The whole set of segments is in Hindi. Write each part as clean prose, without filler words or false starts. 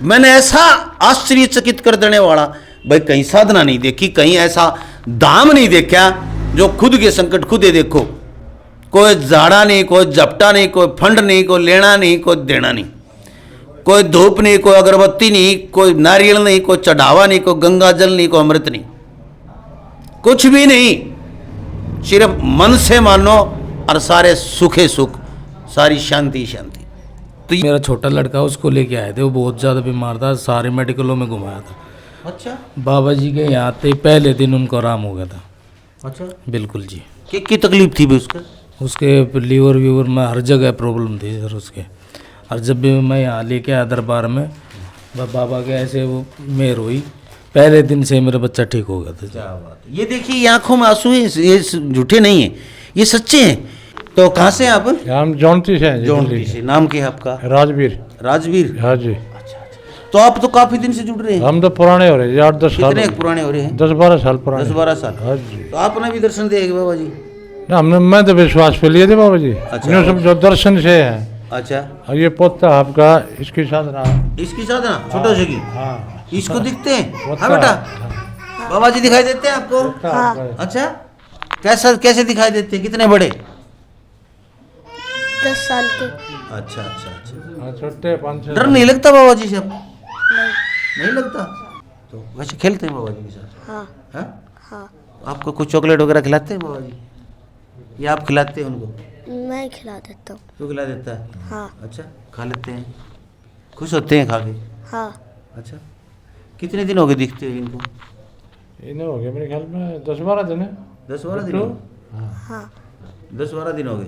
मैंने ऐसा आश्चर्यचकित कर देने वाला भाई कहीं साधना नहीं देखी, कहीं ऐसा धाम नहीं देखा जो खुद के संकट खुद ही देखो। कोई झाड़ा नहीं, कोई झपटा नहीं, कोई फंड नहीं, कोई लेना नहीं, कोई देना नहीं, कोई धूप नहीं, कोई अगरबत्ती नहीं, कोई नारियल नहीं, कोई चढ़ावा नहीं, कोई गंगा जल नहीं, कोई अमृत नहीं, कुछ भी नहीं। सिर्फ मन से मानो और सारे सुखे सुख, सारी शांति शांति। तो मेरा छोटा लड़का उसको लेके आए थे, वो बहुत ज़्यादा बीमार था, सारे मेडिकलों में घुमाया था। अच्छा, बाबा जी के यहाँ आते ही पहले दिन उनको आराम हो गया था। अच्छा, बिल्कुल जी। की तकलीफ थी भी उसका? उसके लीवर वीवर में हर जगह प्रॉब्लम थी सर उसके। और जब भी मैं यहाँ लेके आया दरबार में, बाबा के ऐसे वो मेहर हुई, पहले दिन से मेरा बच्चा ठीक हो गया था। क्या बात है। ये देखिए, ये आंखों में आंसू है, ये झूठे नहीं है, ये सच्चे हैं। तो कहाँ से आप? हम जौनती से हैं। जौनती से। नाम क्या है आपका? राजवीर। राजवीर। हाँ जी। अच्छा अच्छा। तो आप तो काफी दिन से जुड़ रहे हैं। हम तो पुराने हो रहे हैं, 8-10 साल। कितने पुराने हो रहे हैं? 10-12 साल पुराने। 10-12 साल। हाँ जी। तो आपने भी दर्शन दिए बाबा जी? ना, हमने मैं तो विश्वास पे लिए थे बाबा जी। अच्छा। यूँ समझो दर्शन से है। अच्छा। और ये पोता आपका, इसकी साधना। इसकी साधना छोटा सी की? हाँ। इसको दिखते हैं? पोता। हाँ बेटा, बाबा जी दिखाई देते हैं आपको? हाँ। अच्छा, कैसे दिखाई देते हैं? कितने बड़े? 10 साल के। अच्छा अच्छा अच्छा। हाँ, छोटे 5-6। डर नहीं लगता बाबा जी से आपको? नहीं लगता। तो वैसे खेलते हैं बाबा जी के साथ? हाँ हाँ? हाँ। आपको कुछ चॉकलेट वगैरह खिलाते हैं बाबा जी, या आप खिलाते हैं उनको? मैं खिला देता हूँ। क्यों खिला देता है? हाँ अच्छा, खा लेते हैं, खुश होते हैं खा के? हाँ। अच्छा, कितने दिन हो गए दिखते हो इनको? इन्हें हो गया मेरे ख्याल में 10-12 दिन है। 10-12 दिन हो गए? हाँ 10-12 दिन हो गए।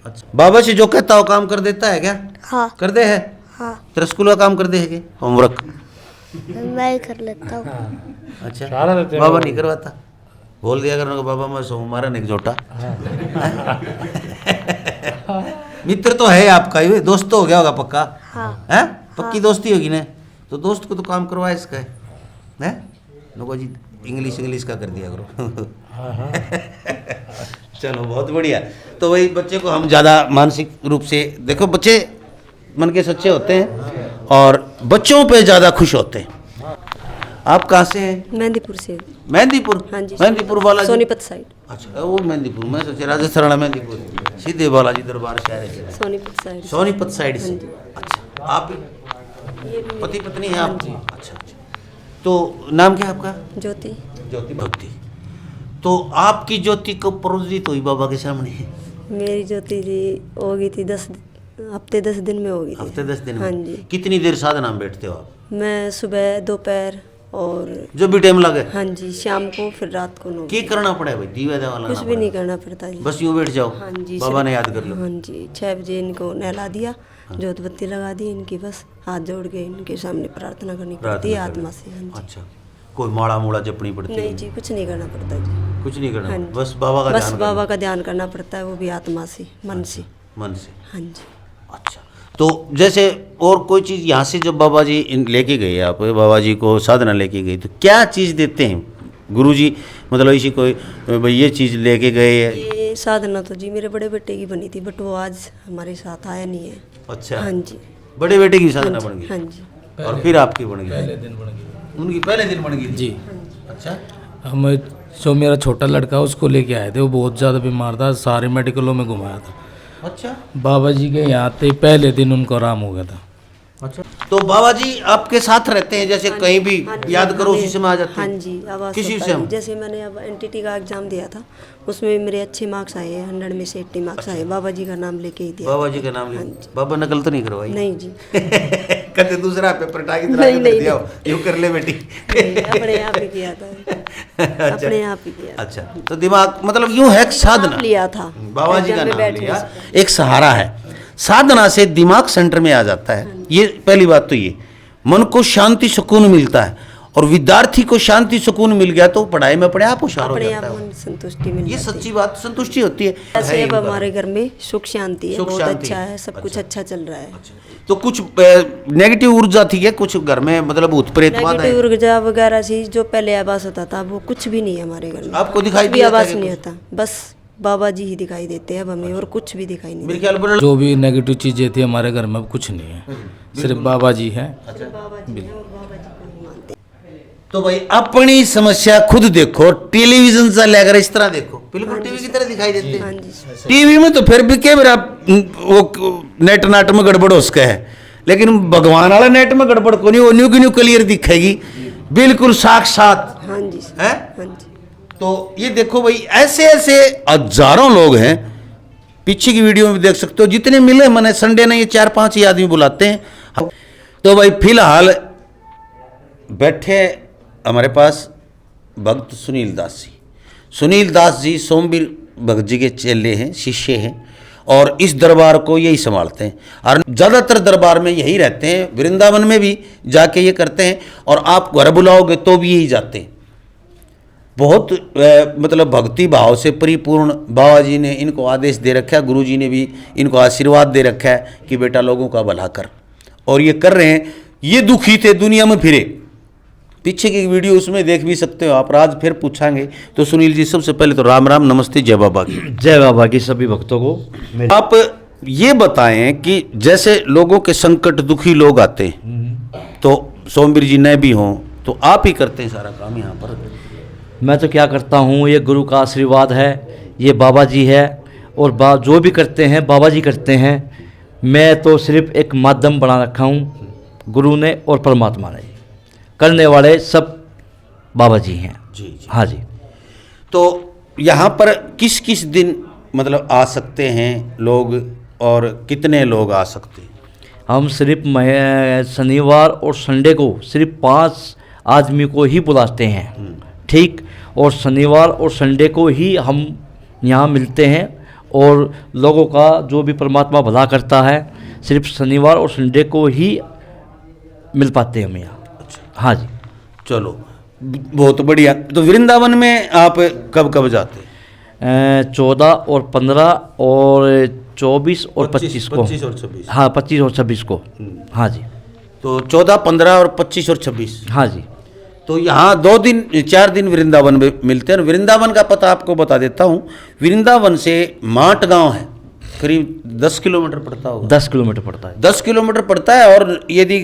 अच्छा, बाबा से जो कहता हो काम कर देता है क्या? हाँ कर दे है? हाँ। तेरा स्कूल का काम कर दे है क्या? होमवर्क? मैं ही कर लेता हूँ। अच्छा, सारा देते हैं बाबा बाबा। नहीं करवाता? बोल दिया करो बाबा मैं सो मारा नहीं जोटा। मित्र तो है आपका, ये दोस्त तो हो गया होगा पक्का? हाँ। है? पक्की दोस्ती होगी ना, तो दोस्त को तो काम करवा इसका है? लोगों जी इंग्लिश का कर दिया करो। चलो बहुत बढ़िया। तो वही बच्चे को हम ज़्यादा मानसिक रूप से देखो, बच्चे मन के सच्चे होते हैं और बच्चों पे ज़्यादा खुश होते हैं। आप कहाँ से हैं? मेहंदीपुर से। मेहंदीपुर? हाँ जी। मेहंदीपुर वाला सोनीपत साइड। अच्छा, वो मेहंदीपुर, मैं सोचा राजस्थान मेहंदीपुर, सीधे बालाजी दरबार शहर है। सोनीपत साइड। सोनीपत साइड से। अच्छा, आप पति पत्नी हैं आप? अच्छा अच्छा। तो नाम क्या है आपका? ज्योति। ज्योति भक्ति। तो आपकी ज्योति कब प्रोजित हुई बाबा के सामने? मेरी ज्योति जी हो गई थी 10 दिन में हो गई थी। हफ्ते 10 दिन में? हाँ जी। कितनी देर साधना में बैठते हो आप? मैं सुबह दोपहर और जो भी टाइम लगे? हाँ जी, शाम को फिर रात को 9 की करना पड़ा भाई? दीवा वाला कुछ भी नहीं करना पड़ता जी। बस यूँ बैठ जाओ? हाँ जी। बाबा ने याद कर लो? हाँ जी, 6 बजे इनको नहला दिया, जोत बत्ती लगा दी इनकी, बस हाथ जोड़ के इनके सामने प्रार्थना करनी पड़ती है आत्मा से। हाँ जी। अच्छा, कोई माड़ा मूड़ा जपनी पड़ती है? नहीं जी, कुछ नहीं करना पड़ता जी। कुछ नहीं करना? हाँ जी। बस बाबा का बस ध्यान बाबा का ध्यान करना पड़ता है, वो भी आत्मा से, मन से। मन से? हाँ जी। अच्छा, तो जैसे और कोई चीज़ यहाँ से जब बाबा जी लेके गए, आप बाबा जी को साधना लेके गई, तो क्या चीज़ देते हैं गुरु जी? मतलब इसी कोई भाई ये चीज़ लेके गए है? ये साधना तो जी मेरे बड़े बेटे की बनी थी, बट वो आज हमारे साथ आया नहीं है। अच्छा। हाँ जी। बड़े बेटे की साधना बन गई? हाँ जी। और फिर आपकी बन गई? पहले दिन बन गई उनकी पहले दिन बन गई जी। अच्छा। हम जो मेरा छोटा लड़का उसको लेके आए थे, वो बहुत ज़्यादा बीमार था, सारे मेडिकलों में घुमाया था। अच्छा बाबा जी के यहाँ आते ही पहले दिन उनको आराम हो गया था। अच्छा। तो बाबा जी आपके साथ रहते हैं, जैसे कहीं भी हाँ जी, याद करो हमें- उसी समय आ जाते हाँ हैं? जी, आवाज़ किसी होता से है। हम? जैसे मैंने अब एनटीटी का एग्जाम दिया था, उसमें मेरे अच्छे मार्क्स आए हैं, 100 में से 80 मार्क्स आए, बाबा जी का नाम लेके ही दिया। बाबा जी का नाम ले? बाबा नकल तो नहीं करवाई? नहीं जी। कहते दूसरा पेपर टाकी नहीं, दिया यूँ कर ले बेटी। नहीं, अपने आप ही किया था। अपने आप ही किया। अच्छा, तो दिमाग मतलब यूँ है साधना नाम लिया था बाबा जी का एग्जाम में नाम बैठने लिया, से। एक सहारा है। साधना से दिमाग सेंटर में आ जाता है, ये पहली बात तो ये मन को शांति सुकून मिलता है, और विद्यार्थी को शांति सुकून मिल गया तो पढ़ाई में अपने आप होशियार हो अपने जाता आप है। मन संतुष्टि मिल ये जाती है। सच्ची बात, संतुष्टि होती है। ऐसे अब इनका। हमारे घर में सुख शांति है, सुख बहुत शांति अच्छा है। है, सब कुछ अच्छा चल रहा है। तो कुछ नेगेटिव ऊर्जा थी क्या कुछ घर में, मतलब भूत प्रेत बाधा नेगेटिव है? ऊर्जा वगैरह से जो पहले आवास होता था वो कुछ भी नहीं है हमारे घर में। आपको दिखाई कुछ भी दिया था आवास क्या नहीं कुछ? होता, बस बाबा जी ही दिखाई देते हैं अब हमें, और कुछ भी दिखाई नहीं मेरे ख्याल पर जो भी नेगेटिव चीज़ें थी हमारे घर में अब कुछ नहीं है, सिर्फ बाबा जी हैं। देते। बाबा जी हैं और बाबा जी को ही मानते हैं। तो भाई अपनी समस्या खुद देखो, टेलीविजन से लेकर इस तरह देखो, बिल्कुल टीवी की तरह दिखाई देते हाँ हैं। जी। टीवी में तो फिर भी क्या मेरा वो नेट नाट में गड़बड़ उसका है, लेकिन भगवान वाला नेट में गड़बड़ को नहीं, वो न्यू की न्यू क्लियर दिखेगी, बिल्कुल साक्षात हाँ जी सर। है। हाँ जी। तो ये देखो भाई, ऐसे ऐसे हजारों लोग हैं, पीछे की वीडियो में देख सकते हो, जितने मिले मैंने संडे ने ये 4-5 ही आदमी बुलाते हैं। तो भाई फिलहाल बैठे हमारे पास भक्त सुनील दास जी। सुनील दास जी सोमवीर भगत जी के चेले हैं, शिष्य हैं, और इस दरबार को यही संभालते हैं, और ज़्यादातर दरबार में यही रहते हैं, वृंदावन में भी जाके ये करते हैं, और आप घर बुलाओगे तो भी यही जाते हैं। बहुत मतलब भक्ति भाव से परिपूर्ण बाबा जी ने इनको आदेश दे रखा है, गुरु जी ने भी इनको आशीर्वाद दे रखा है कि बेटा लोगों का भला कर, और ये कर रहे हैं। ये दुखी थे, दुनिया में फिरे, पीछे की वीडियो उसमें देख भी सकते हो आप। आज फिर पूछांगे। तो सुनील जी, सबसे पहले तो राम राम, नमस्ते, जय बाबा की। जय बाबा की सभी भक्तों को। आप ये बताएं कि जैसे लोगों के संकट दुखी लोग आते हैं, तो सोमवीर जी ने भी हों, तो आप ही करते हैं सारा काम यहाँ पर? मैं तो क्या करता हूँ, ये गुरु का आशीर्वाद है, ये बाबा जी है, और जो भी करते हैं बाबा जी करते हैं। मैं तो सिर्फ एक माध्यम बना रखा हूँ, गुरु ने और परमात्मा ने, करने वाले सब बाबा जी हैं। जी। हाँ जी। तो यहाँ पर किस किस दिन मतलब आ सकते हैं लोग, और कितने लोग आ सकते हैं? हम सिर्फ शनिवार और संडे को सिर्फ 5 आदमी को ही बुलाते हैं, ठीक। और शनिवार और संडे को ही हम यहाँ मिलते हैं, और लोगों का जो भी परमात्मा भला करता है सिर्फ शनिवार और संडे को ही मिल पाते हैं हम यहाँ। हाँ जी। चलो, बहुत बढ़िया। तो वृंदावन में आप कब कब जाते हैं? 14 और 15 और 24 और 25 को। 25 और 26। हाँ, 25 और 26 को। हाँ जी। तो 14, 15 और 25 और 26। हाँ जी। तो यहाँ 2 दिन 4 दिन वृंदावन में मिलते हैं। वृंदावन का पता आपको बता देता हूँ। वृंदावन से माट गांव है, करीब 10 किलोमीटर पड़ता होगा। 10 किलोमीटर पड़ता है। 10 किलोमीटर पड़ता है। और यदि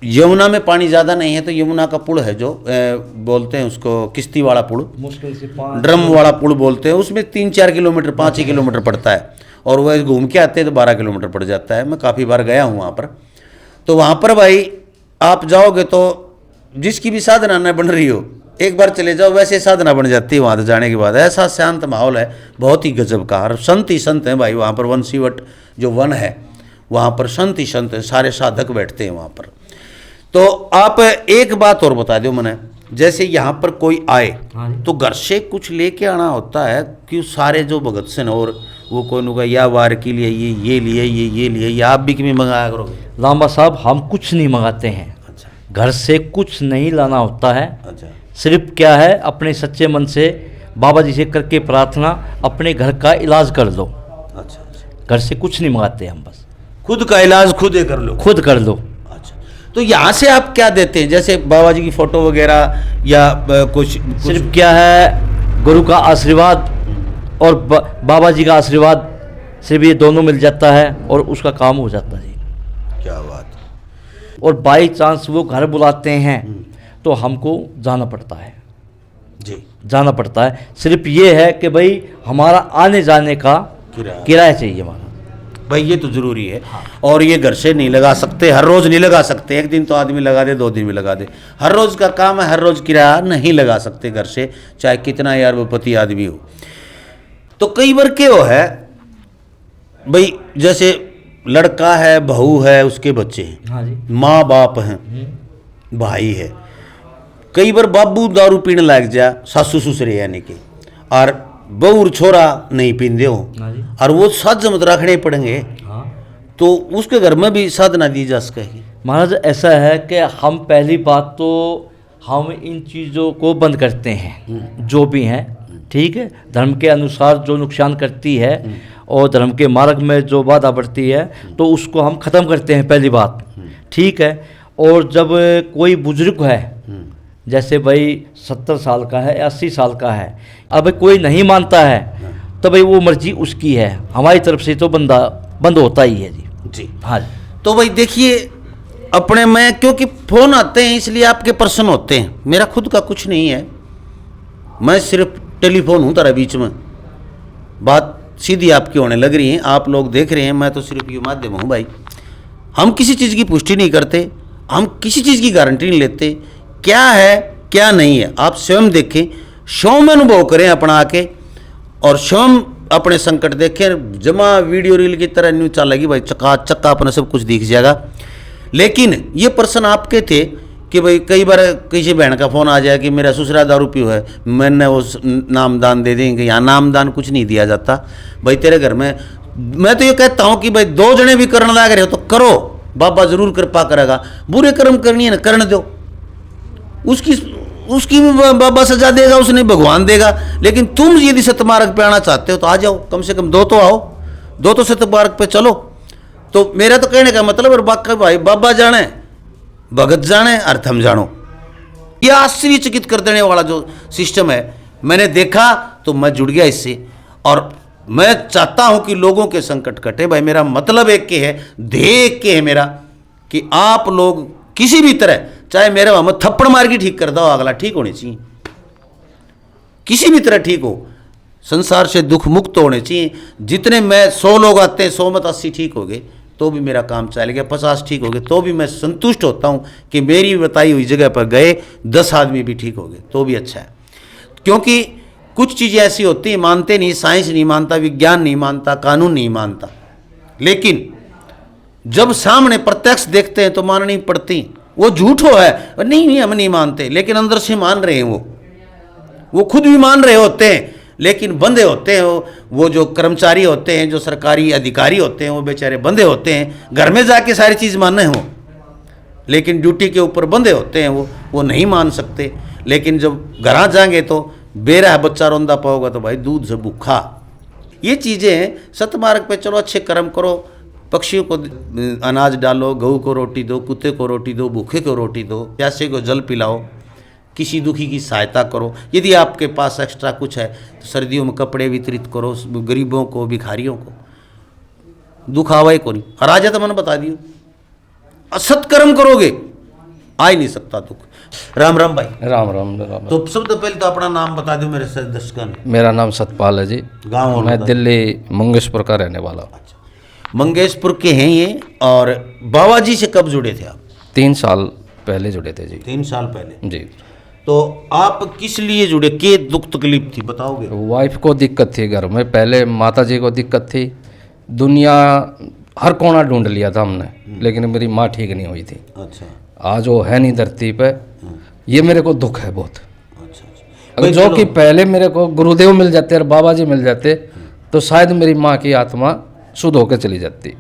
यमुना में पानी ज़्यादा नहीं है तो यमुना का पुल है, जो बोलते हैं उसको किश्ती वाला पुल, मुश्किल से ड्रम वाला पुल बोलते हैं, उसमें 3-4 किलोमीटर 5 ही किलोमीटर पड़ता है। और वह घूम के आते हैं तो 12 किलोमीटर पड़ जाता है। मैं काफ़ी बार गया हूँ वहाँ पर। तो वहाँ पर भाई आप जाओगे तो जिसकी भी साधना न बन रही हो, एक बार चले जाओ, वैसे साधना बन जाती है वहाँ जाने के बाद। ऐसा शांत माहौल है, बहुत ही गजब का। और संत ही संत हैं भाई वहाँ पर। वंशीवट जो वन है वहाँ पर संत ही संत हैं, सारे साधक बैठते हैं वहाँ पर। तो आप एक बात और बता दो मैंने, जैसे यहाँ पर कोई आए तो घर से कुछ लेके आना होता है कि सारे जो भगत से और वो कोई नुका या वार के लिए ये लिए ये लिए, या आप भी कि मंगाया करोगे? लांबा साहब, हम कुछ नहीं मंगाते हैं। अच्छा। घर से कुछ नहीं लाना होता है। अच्छा। सिर्फ क्या है, अपने सच्चे मन से बाबा जी से करके प्रार्थना, अपने घर का इलाज कर लो। अच्छा। घर से कुछ नहीं मंगाते हम, बस खुद का इलाज खुद ही कर लो। खुद कर लो। अच्छा। तो यहाँ से आप क्या देते हैं, जैसे बाबा जी की फोटो वगैरह या कुछ? सिर्फ क्या है, गुरु का आशीर्वाद और बाबा जी का आशीर्वाद, सिर्फ ये दोनों मिल जाता है और उसका काम हो जाता है। क्या बात है। और बाई चांस वो घर बुलाते हैं तो हमको जाना पड़ता है। जी। जाना पड़ता है। सिर्फ ये है कि भाई हमारा आने जाने का किराया चाहिए हमारा। भाई ये तो ज़रूरी है। और ये घर से नहीं लगा सकते, हर रोज़ नहीं लगा सकते। एक दिन तो आदमी लगा दे, 2 दिन में लगा दे, हर रोज़ का काम है, हर रोज़ किराया नहीं लगा सकते घर से, चाहे कितना यार वो पति आदमी हो। तो कई बार क्या है भाई, जैसे लड़का है, बहू है, उसके बच्चे हैं, हाँ जी। माँ बाप हैं, भाई है। कई बार बाबू दारू पीने लग जा, सासू ससुरे यानी कि, और बहू छोरा नहीं पींदे हो, हाँ जी। और वो साथ जमत रखने पड़ेंगे, हाँ। तो उसके घर में भी साधना दी जा सकेगी। महाराज ऐसा है कि हम पहली बात तो हम इन चीज़ों को बंद करते हैं, जो भी हैं, ठीक है। धर्म के अनुसार जो नुकसान करती है और धर्म के मार्ग में जो बाधा बढ़ती है तो उसको हम ख़त्म करते हैं, पहली बात, ठीक है। और जब कोई बुजुर्ग है, जैसे भाई 70 साल का है, 80 साल का है, अब कोई नहीं मानता है तो भाई वो मर्जी उसकी है, हमारी तरफ से तो बंद होता ही है जी। जी। हाँ जी। तो भाई देखिए, अपने में क्योंकि फ़ोन आते हैं इसलिए आपके प्रश्न होते हैं, मेरा खुद का कुछ नहीं है, मैं सिर्फ टेलीफोन हूँ तारा बीच में, बात सीधी आपकी होने लग रही है, आप लोग देख रहे हैं, मैं तो सिर्फ ये माध्यम हूँ भाई। हम किसी चीज़ की पुष्टि नहीं करते, हम किसी चीज़ की गारंटी नहीं लेते, क्या है क्या नहीं है आप स्वयं देखें, स्वयं अनुभव करें अपना आके, और स्वयं अपने संकट देखें। जमा वीडियो रील की तरह न्यूज चलेगी भाई, चक्का चक्का अपना सब कुछ दिख जाएगा। लेकिन ये प्रश्न आपके थे कि भाई कई बार किसी बहन का फ़ोन आ जाए कि मेरा ससुरा दारू पियो है, मैंने वो नामदान दे देंगे। यहाँ नामदान कुछ नहीं दिया जाता भाई। तेरे घर में मैं तो ये कहता हूँ कि भाई 2 जने भी करने लग रहे हो तो करो, बाबा जरूर कृपा करेगा। बुरे कर्म करनी है ना, करने दो, उसकी भी बाबा सजा देगा, उसने भगवान देगा। लेकिन तुम यदि सतमार्ग पे आना चाहते हो तो आ जाओ, कम से कम 2 तो आओ, 2 तो सतमार्ग पे चलो। तो मेरा तो कहने का मतलब, और बाकी भाई बाबा जाने, भगत जाने, अर्थ हम जानो, यह आश्चर्यचकित कर देने वाला जो सिस्टम है मैंने देखा तो मैं जुड़ गया इससे। और मैं चाहता हूं कि लोगों के संकट कटे भाई। मेरा मतलब एक के है, ध्येय एक के है मेरा, कि आप लोग किसी भी तरह, चाहे मेरे वहां थप्पड़ मार के ठीक कर दो, अगला ठीक होनी चाहिए, किसी भी तरह ठीक हो, संसार से दुख मुक्त होने चाहिए। जितने मैं 100 लोग आते हैं, 100 में 80 ठीक हो गए तो भी मेरा काम चल गया, 50 ठीक हो गए तो भी मैं संतुष्ट होता हूं कि मेरी बताई हुई जगह पर गए 10 आदमी भी ठीक हो गए तो भी अच्छा है। क्योंकि कुछ चीज़ें ऐसी होती हैं, मानते नहीं, साइंस नहीं मानता, विज्ञान नहीं मानता, कानून नहीं मानता, लेकिन जब सामने प्रत्यक्ष देखते हैं तो माननी पड़ती। वो झूठ हो है, नहीं हम नहीं मानते, लेकिन अंदर से मान रहे हैं, वो खुद भी मान रहे होते हैं, लेकिन बंधे होते हैं। वो जो कर्मचारी होते हैं, जो सरकारी अधिकारी होते हैं, वो बेचारे बंधे होते हैं, घर में जाके सारी चीज़ माने हो, लेकिन ड्यूटी के ऊपर बंधे होते हैं, वो नहीं मान सकते। लेकिन जब घर जाएंगे तो बेरा है बच्चा रोंदा पाओगा तो भाई दूध से भूखा। ये चीज़ें हैं, सतमार्ग पे चलो, अच्छे कर्म करो, पक्षियों को अनाज डालो, गऊ को रोटी दो, कुत्ते को रोटी दो, भूखे को रोटी दो, प्यासे को जल पिलाओ, किसी दुखी की सहायता करो। यदि आपके पास एक्स्ट्रा कुछ है तो सर्दियों में कपड़े वितरित करो गरीबों को, भिखारियों को। दुख आवा ही को नहीं, राजा तो मैंने बता दियो, असत्कर्म करोगे आ ही नहीं सकता दुख। राम राम भाई। राम राम राम। तो सबसे पहले तो अपना नाम बता दो मेरे दर्शकों ने। मेरा नाम सतपाल है जी, गाँव और मैं दिल्ली मंगेशपुर का रहने वाला हूँ। मंगेशपुर के हैं ये। और बाबा जी से कब जुड़े थे आप? 3 साल पहले जुड़े थे जी। 3 साल पहले जी। तो आप किस लिए जुड़े, के दुख तकलीफ थी बताओगे? वाइफ को दिक्कत थी घर में, पहले माता जी को दिक्कत थी, दुनिया हर कोना ढूंढ लिया था हमने, लेकिन मेरी माँ ठीक नहीं हुई थी। अच्छा आज वो है नहीं धरती पे, ये मेरे को दुख है बहुत। अच्छा अच्छा। अगर जो कि पहले मेरे को गुरुदेव मिल जाते और बाबा जी मिल जाते तो शायद मेरी माँ की आत्मा शुद्ध होकर चली जाती।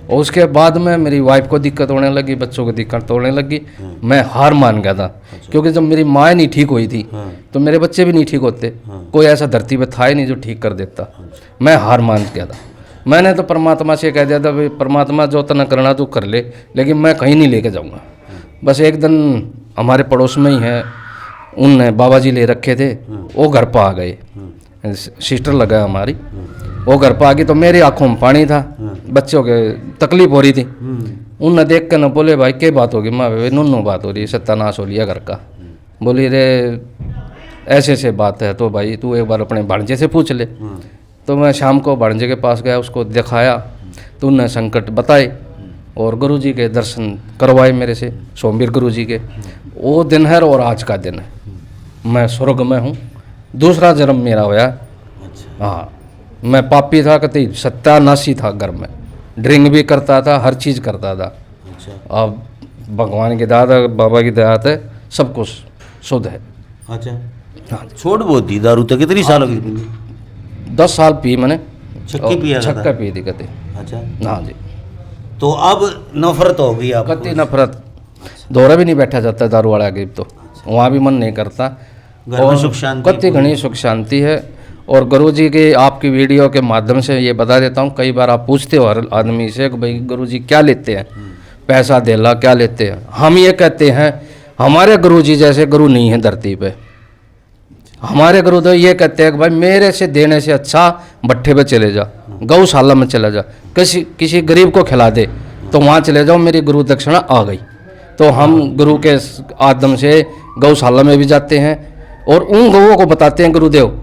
और उसके बाद में मेरी वाइफ को दिक्कत होने लगी, बच्चों को दिक्कत होने लगी, मैं हार मान गया था। क्योंकि जब मेरी माँ नहीं ठीक हुई थी तो मेरे बच्चे भी नहीं ठीक होते, कोई ऐसा धरती पे था ही नहीं जो ठीक कर देता। मैं हार मान गया था। मैंने तो परमात्मा से कह दिया था, भाई परमात्मा जो तना करना तो कर ले, लेकिन मैं कहीं नहीं लेके जाऊँगा। बस एक दिन हमारे पड़ोस में ही है, उनने बाबा जी ले रखे थे, वो घर पर आ गए, सिस्टर लगा हमारी, वो घर पर आ गई तो मेरी आंखों में पानी था, बच्चों के तकलीफ हो रही थी। उनने देख कर न बोले, भाई क्या बात होगी? माँ नुन्नू बात हो रही है, सत्यानाश हो लिया घर का। बोली रे ऐसे ऐसे बात है तो भाई तू एक बार अपने भांजे से पूछ ले। तो मैं शाम को भांजे के पास गया, उसको दिखाया तो उनने संकट बताए और गुरुजी के दर्शन करवाए मेरे से, सोमवीर गुरुजी के। वो दिन है और आज का दिन है, मैं स्वर्ग में हूँ, दूसरा जन्म मेरा होया। हाँ, मैं पापी था, कतई सत्यानाशी था, घर में ड्रिंक भी करता था, हर चीज़ करता था। अब भगवान की दाद है, बाबा की दाद है, सब कुछ शुद्ध है। अच्छा हाँ, छोड़ बहुत दी दारू तो कितनी साल हो गई? 10 साल पी मैंने, छक्के पिया था? छक्का पी थी कते। अच्छा हाँ जी। तो अब नफरत हो गई आपको? कति नफरत, दौरा भी नहीं बैठा जाता दारू वाला के, तो वहाँ भी मन नहीं करता। घर में सुख शांति? कति घनी सुख शांति है। और गुरुजी के आपकी वीडियो के माध्यम से ये बता देता हूँ, कई बार आप पूछते हो हर आदमी से कि भाई गुरुजी क्या लेते हैं, पैसा देला क्या लेते हैं? हम ये कहते हैं हमारे गुरुजी जैसे गुरु नहीं है धरती पे। हमारे गुरुदेव ये कहते हैं कि भाई मेरे से देने से अच्छा भट्ठे पे चले जा, गौशाला में चला जा, किसी गरीब को खिला दे, तो वहाँ चले जाओ, मेरी गुरु दक्षिणा आ गई। तो हम गुरु के आदम से गौशाला में भी जाते हैं और उन गौओं को बताते हैं गुरुदेव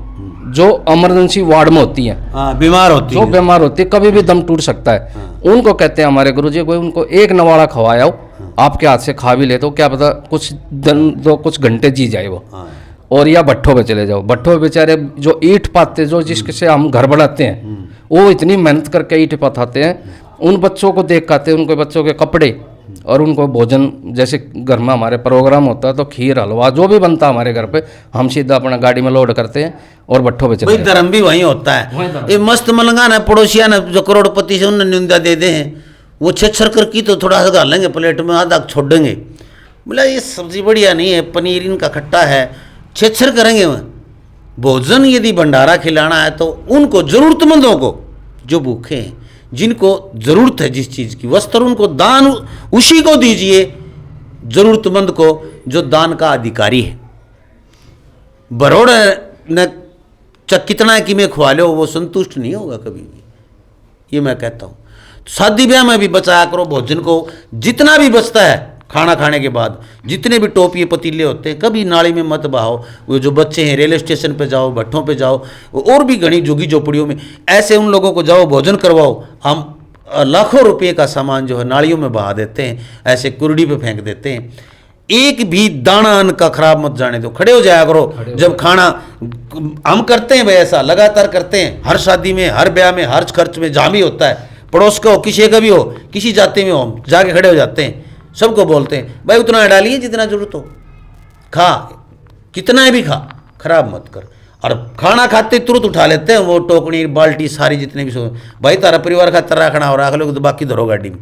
जो इमरजेंसी वार्ड में होती हैं, हाँ, बीमार होती जो है, बीमार होती है, कभी भी दम टूट सकता है, उनको कहते हैं हमारे गुरुजी कोई उनको एक नवाड़ा खवाया आपके हाथ से खा भी ले तो क्या पता कुछ दिन तो कुछ घंटे जी जाए वो। और या भट्ठों पे चले जाओ, भट्ठों पे बेचारे जो ईंट पाते जो जिससे हम घर बनाते हैं वो इतनी मेहनत करके ईंट पथाते हैं, उन बच्चों को देख आते हैं, उनके बच्चों के कपड़े और उनको भोजन, जैसे घर में हमारे प्रोग्राम होता है तो खीर हलवा जो भी बनता है हमारे घर पे हम सीधा अपना गाड़ी में लोड करते हैं और भट्ठों पे चले भाई जाते हैं। धर्म भी वहीं होता है। ये मस्त मलंगा ना पड़ोसिया ना जो करोड़पति से उन्हें निंदा दे दे हैं, वो छेछर कर की तो थोड़ा सा डालेंगे प्लेट में, आधा छोड़ देंगे, बोला ये सब्जी बढ़िया नहीं है, पनीर इनका खट्टा है, छेछर करेंगे। वह भोजन यदि भंडारा खिलाना है तो उनको जरूरतमंदों को जो भूखे हैं, जिनको ज़रूरत है जिस चीज़ की, वस्त्र उनको दान उसी को दीजिए ज़रूरतमंद को जो दान का अधिकारी है। बरोड़ न कितना कि मैं खुआ लो वो संतुष्ट नहीं होगा कभी भी, ये मैं कहता हूँ। शादी ब्याह में भी बचाया करो भोजन को, जितना भी बचता है खाना खाने के बाद, जितने भी टोपिए पतीले होते हैं कभी नाली में मत बहाओ। वो जो बच्चे हैं रेलवे स्टेशन पे जाओ, भट्ठों पे जाओ, और भी घनी झुग्गी झोपड़ियों में ऐसे उन लोगों को जाओ भोजन करवाओ। हम लाखों रुपए का सामान जो है नालियों में बहा देते हैं, ऐसे कुर्डी पे फेंक देते हैं। एक भी दाना अन्न का खराब मत जाने दो, खड़े हो जाया करो जब खाना। हम करते हैं भाई, ऐसा लगातार करते हैं, हर शादी में, हर ब्याह में, हर खर्च में जहाँ भी होता है, पड़ोस का हो, किसी का भी हो, किसी जाति में हो, हम जाके खड़े हो जाते हैं, सबको बोलते हैं भाई उतना डालिए जितना जरूरत हो, खा कितना भी खा, खराब मत कर। और खाना खाते तुरंत उठा लेते हैं वो टोकनी बाल्टी सारी जितने भी सो, भाई तारा परिवार का तरह खाना हो रहा है तो बाकी धरो गाड़ी में,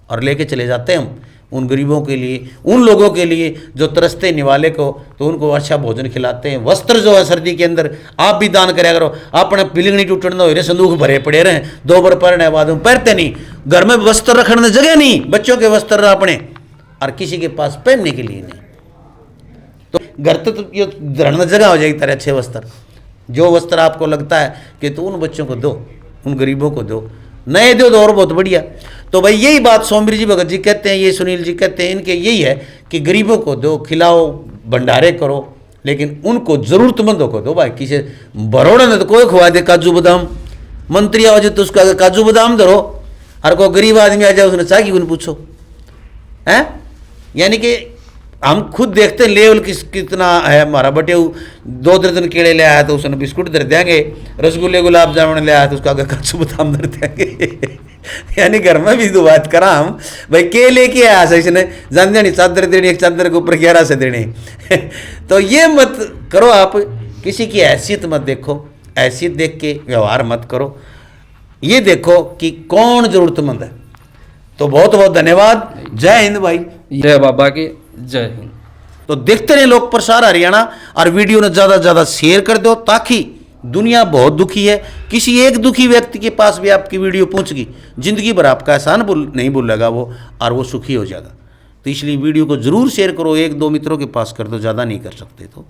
और लेके चले जाते हैं हम उन गरीबों के लिए, उन लोगों के लिए जो तरसते निवाले को, तो उनको अच्छा भोजन खिलाते हैं। वस्त्र जो है सर्दी के अंदर आप भी दान कराया करो, अपने पिलिंग नहीं टूटने दो, संदूक भरे पड़े रहे, 2 बार पहनने बाद पहनते नहीं, घर में वस्त्र रखने जगह नहीं, बच्चों के वस्त्र अपने और किसी के पास पहनने के लिए नहीं, तो घर तो ये धरने जगह हो जाएगी तरह अच्छे वस्त्र। जो वस्त्र आपको लगता है कि तो उन बच्चों को दो, उन गरीबों को दो, नए दो तो और बहुत बढ़िया। तो भाई यही बात सोमवीर जी भगत जी कहते हैं, ये सुनील जी कहते हैं, इनके यही है कि गरीबों को दो, खिलाओ, भंडारे करो, लेकिन उनको जरूरतमंदों को दो। भाई किसी बरोड़ा ने तो कोई खुआ दे काजू बादाम, मंत्री आओ तो उसका काजू बादाम धरो, और कोई गरीब आदमी आ जाए उसने चाह की उन्हें पूछो है। यानी कि हम खुद देखते हैं लेवल कितना है हमारा। बटे 2 दर्जन केले ले आया तो उसने बिस्कुट धर देंगे, रसगुल्ले गुलाब जामुन ले आया तो उसका काजू बादाम धर देंगे। यानी घर में भी दो बात करा हम, भाई के लेके आया सही इसने जान देनी चादर देनी, एक चादर के ऊपर 11 से देने। तो ये मत करो, आप किसी की हैसियत मत देखो, हैसियत देख के व्यवहार मत करो, ये देखो कि कौन जरूरतमंद है। तो बहुत बहुत धन्यवाद, जय हिंद भाई, जय बाबा की जय हिंद। तो देखते रहे लोक प्रसार हरियाणा, और वीडियो ने ज़्यादा से ज़्यादा शेयर कर दो, ताकि दुनिया बहुत दुखी है, किसी एक दुखी व्यक्ति के पास भी आपकी वीडियो पहुंचगी, जिंदगी भर आपका एहसान नहीं भूलेगा वो, और वो सुखी हो जाएगा। तो इसलिए वीडियो को जरूर शेयर करो, 1-2 मित्रों के पास कर दो, ज़्यादा नहीं कर सकते तो।